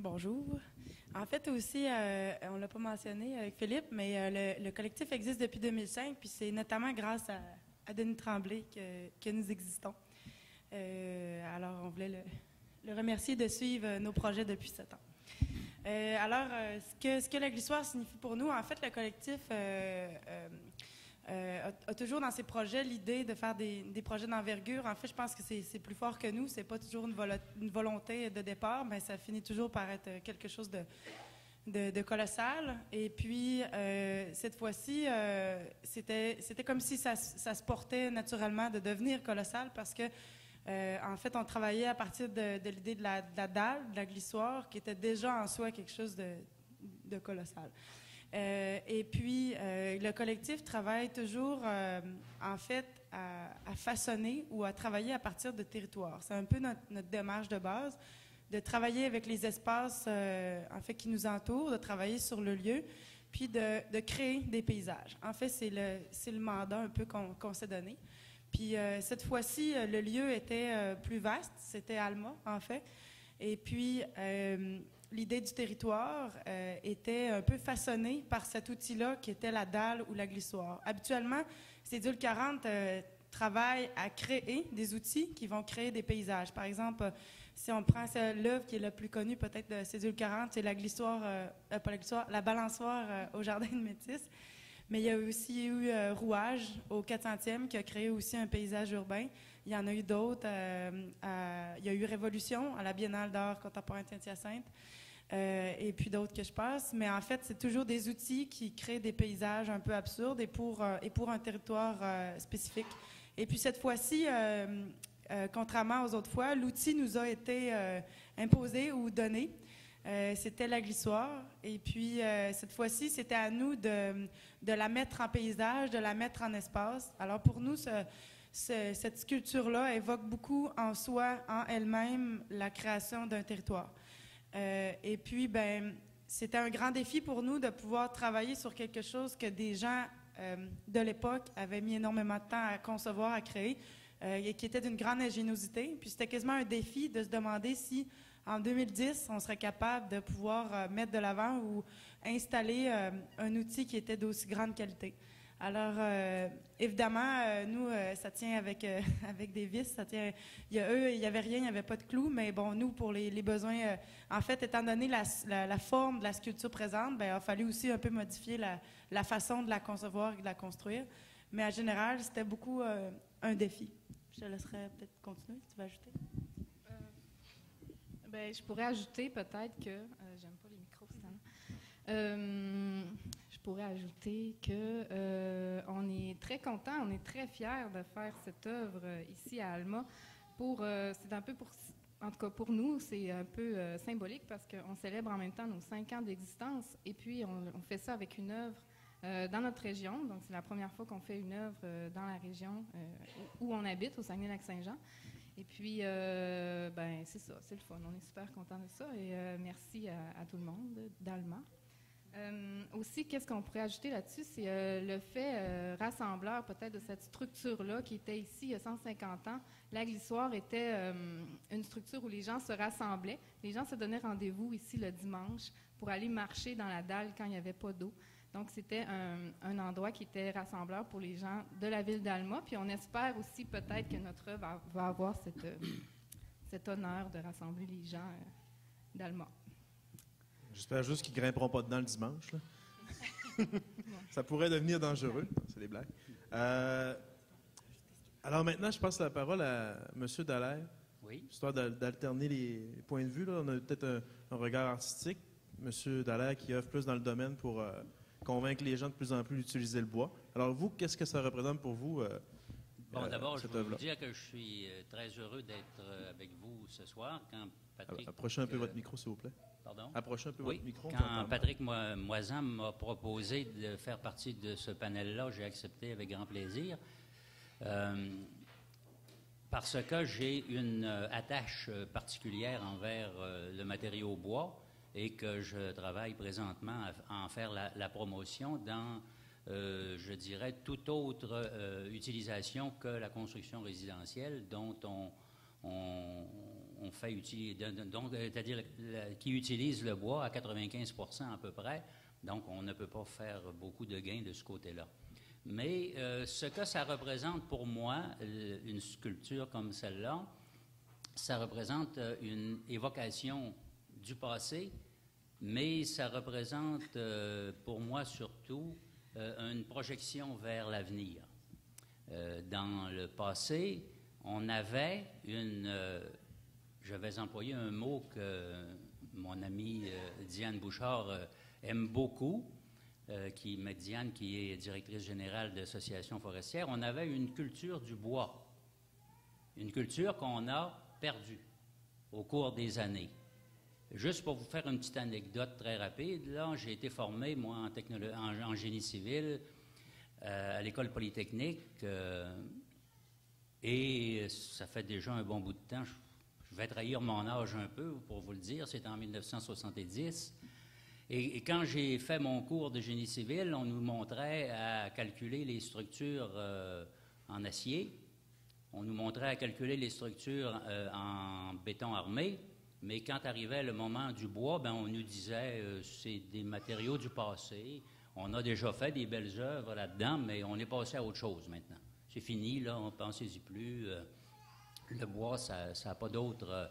Bonjour. En fait, aussi, on ne l'a pas mentionné avec Philippe, mais le collectif existe depuis 2005, puis c'est notamment grâce à Denis Tremblay que nous existons. Alors, on voulait le remercier de suivre nos projets depuis 7 ans. Ce que la glissoire signifie pour nous, en fait, le collectif a toujours dans ses projets l'idée de faire des projets d'envergure. En fait, je pense que c'est plus fort que nous. C'est pas toujours une volonté de départ, mais ça finit toujours par être quelque chose de colossal. Et puis, cette fois-ci, c'était comme si ça se portait naturellement de devenir colossal parce que en fait, on travaillait à partir de l'idée de la dalle, de la glissoire, qui était déjà en soi quelque chose de colossal. Et puis, le collectif travaille toujours, en fait, à façonner ou à travailler à partir de territoires. C'est un peu notre démarche de base, de travailler avec les espaces, en fait, qui nous entourent, de travailler sur le lieu, puis de créer des paysages. En fait, c'est le mandat un peu qu'on s'est donné. Puis cette fois-ci, le lieu était plus vaste, c'était Alma, en fait. Et puis, l'idée du territoire était un peu façonnée par cet outil-là qui était la dalle ou la glissoire. Habituellement, Cédule 40 travaille à créer des outils qui vont créer des paysages. Par exemple, si on prend l'œuvre qui est la plus connue peut-être de Cédule 40, c'est la glissoire, pas la glissoire, la balançoire au Jardin de Métis. Mais il y a aussi eu Rouage au 400e qui a créé aussi un paysage urbain. Il y en a eu d'autres. Il y a eu Révolution à la Biennale d'art contemporain de Saint-Hyacinthe et puis d'autres que je passe. Mais en fait, c'est toujours des outils qui créent des paysages un peu absurdes et pour un territoire spécifique. Et puis cette fois-ci, contrairement aux autres fois, l'outil nous a été imposé ou donné. C'était la glissoire. Et puis, cette fois-ci, c'était à nous de la mettre en paysage, de la mettre en espace. Alors, pour nous, cette sculpture-là évoque beaucoup en soi, en elle-même, la création d'un territoire. Et puis, c'était un grand défi pour nous de pouvoir travailler sur quelque chose que des gens de l'époque avaient mis énormément de temps à concevoir, à créer, et qui était d'une grande ingéniosité. Puis, c'était quasiment un défi de se demander si en 2010, on serait capable de pouvoir mettre de l'avant ou installer un outil qui était d'aussi grande qualité. Alors, évidemment, nous, ça tient avec des vis. Ça tient, eux, il n'y avait rien, il n'y avait pas de clous, mais bon, nous, pour les besoins, en fait, étant donné la forme de la sculpture présente, il a fallu aussi un peu modifier la façon de la concevoir et de la construire. Mais en général, c'était beaucoup un défi. Je te laisserai peut-être continuer, si tu veux ajouter. Je pourrais ajouter peut-être que... j'aime pas les micros, je pourrais ajouter que on est très contents, on est très fiers de faire cette œuvre ici à Alma. C'est un peu en tout cas pour nous, c'est un peu symbolique parce qu'on célèbre en même temps nos 5 ans d'existence et puis on fait ça avec une œuvre dans notre région. Donc, c'est la première fois qu'on fait une œuvre dans la région où on habite, au Saguenay-Lac-Saint-Jean. Et puis, c'est ça, c'est le fun. On est super contents de ça et merci à tout le monde d'Alma. Aussi, qu'est-ce qu'on pourrait ajouter là-dessus? C'est le fait rassembleur peut-être de cette structure-là qui était ici il y a 150 ans. La glissoire était une structure où les gens se rassemblaient. Les gens se donnaient rendez-vous ici le dimanche pour aller marcher dans la dalle quand il n'y avait pas d'eau. Donc, c'était un endroit qui était rassembleur pour les gens de la ville d'Alma. Puis, on espère aussi peut-être que notre œuvre va avoir cet honneur de rassembler les gens d'Alma. J'espère juste qu'ils ne grimperont pas dedans le dimanche. Là. Ça pourrait devenir dangereux. C'est des blagues. Alors maintenant, je passe la parole à M. Dallaire. Oui. Histoire d'alterner les points de vue. Là. On a peut-être un regard artistique. M. Dallaire qui œuvre plus dans le domaine pour convaincre les gens de plus en plus d'utiliser le bois. Alors vous, qu'est-ce que ça représente pour vous, Bon, d'abord, je cette veux vous œuvre-là? dire que je suis très heureux d'être avec vous ce soir. Quand Patrick... Approchez un peu votre micro, s'il vous plaît. Pardon? Approchez un peu votre micro. Quand Patrick Moisan m'a proposé de faire partie de ce panel-là, j'ai accepté avec grand plaisir. Parce que j'ai une attache particulière envers le matériau bois et que je travaille présentement à en faire la promotion dans, je dirais, toute autre utilisation que la construction résidentielle dont on c'est-à-dire qui utilise le bois à 95% à peu près. Donc, on ne peut pas faire beaucoup de gains de ce côté-là. Mais ce que ça représente pour moi, une sculpture comme celle-là, ça représente une évocation du passé, mais ça représente pour moi surtout une projection vers l'avenir. Dans le passé, on avait je vais employer un mot que mon amie Diane Bouchard aime beaucoup, Diane, qui est directrice générale de l'Association forestière. On avait une culture du bois, une culture qu'on a perdue au cours des années. Juste pour vous faire une petite anecdote très rapide, là, j'ai été formé, moi, en génie civil à l'École polytechnique, et ça fait déjà un bon bout de temps. Je vais trahir mon âge un peu, pour vous le dire, c'est en 1970. Et quand j'ai fait mon cours de génie civil, on nous montrait à calculer les structures en acier, on nous montrait à calculer les structures en béton armé, mais quand arrivait le moment du bois, ben on nous disait c'est des matériaux du passé, on a déjà fait des belles œuvres là-dedans, mais on est passé à autre chose maintenant. C'est fini, là, on ne pensez-y plus. Le bois, ça n'a pas d'autre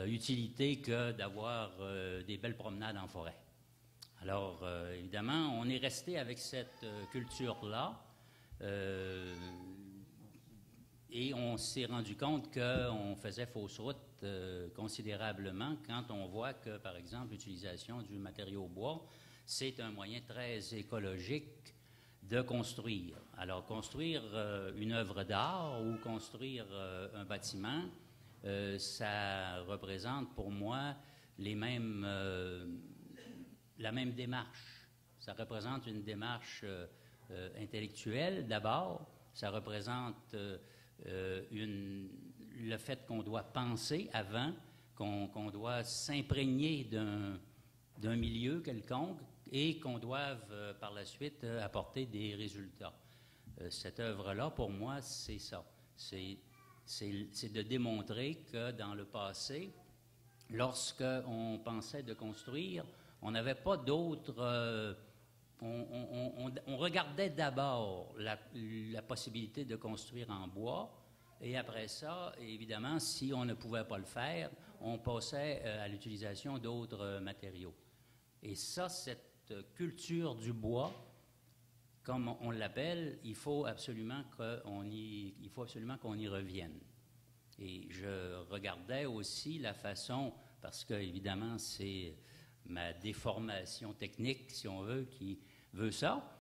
utilité que d'avoir des belles promenades en forêt. Alors, évidemment, on est resté avec cette culture-là et on s'est rendu compte qu'on faisait fausse route considérablement quand on voit que, par exemple, l'utilisation du matériau bois, c'est un moyen très écologique de construire. Alors, construire une œuvre d'art ou construire un bâtiment, ça représente pour moi la même démarche. Ça représente une démarche intellectuelle d'abord. Ça représente le fait qu'on doit penser avant, qu'on doit s'imprégner d'un milieu quelconque et qu'on doive par la suite apporter des résultats. Cette œuvre-là, pour moi, c'est ça. C'est de démontrer que dans le passé, lorsqu'on pensait de construire, on n'avait pas d'autres... on regardait d'abord la possibilité de construire en bois, et après ça, évidemment, si on ne pouvait pas le faire, on passait à l'utilisation d'autres matériaux. Et ça, cette culture du bois, comme on l'appelle, il faut absolument qu'on y revienne. Et je regardais aussi la façon, parce que évidemment c'est ma déformation technique, si on veut, qui veut ça,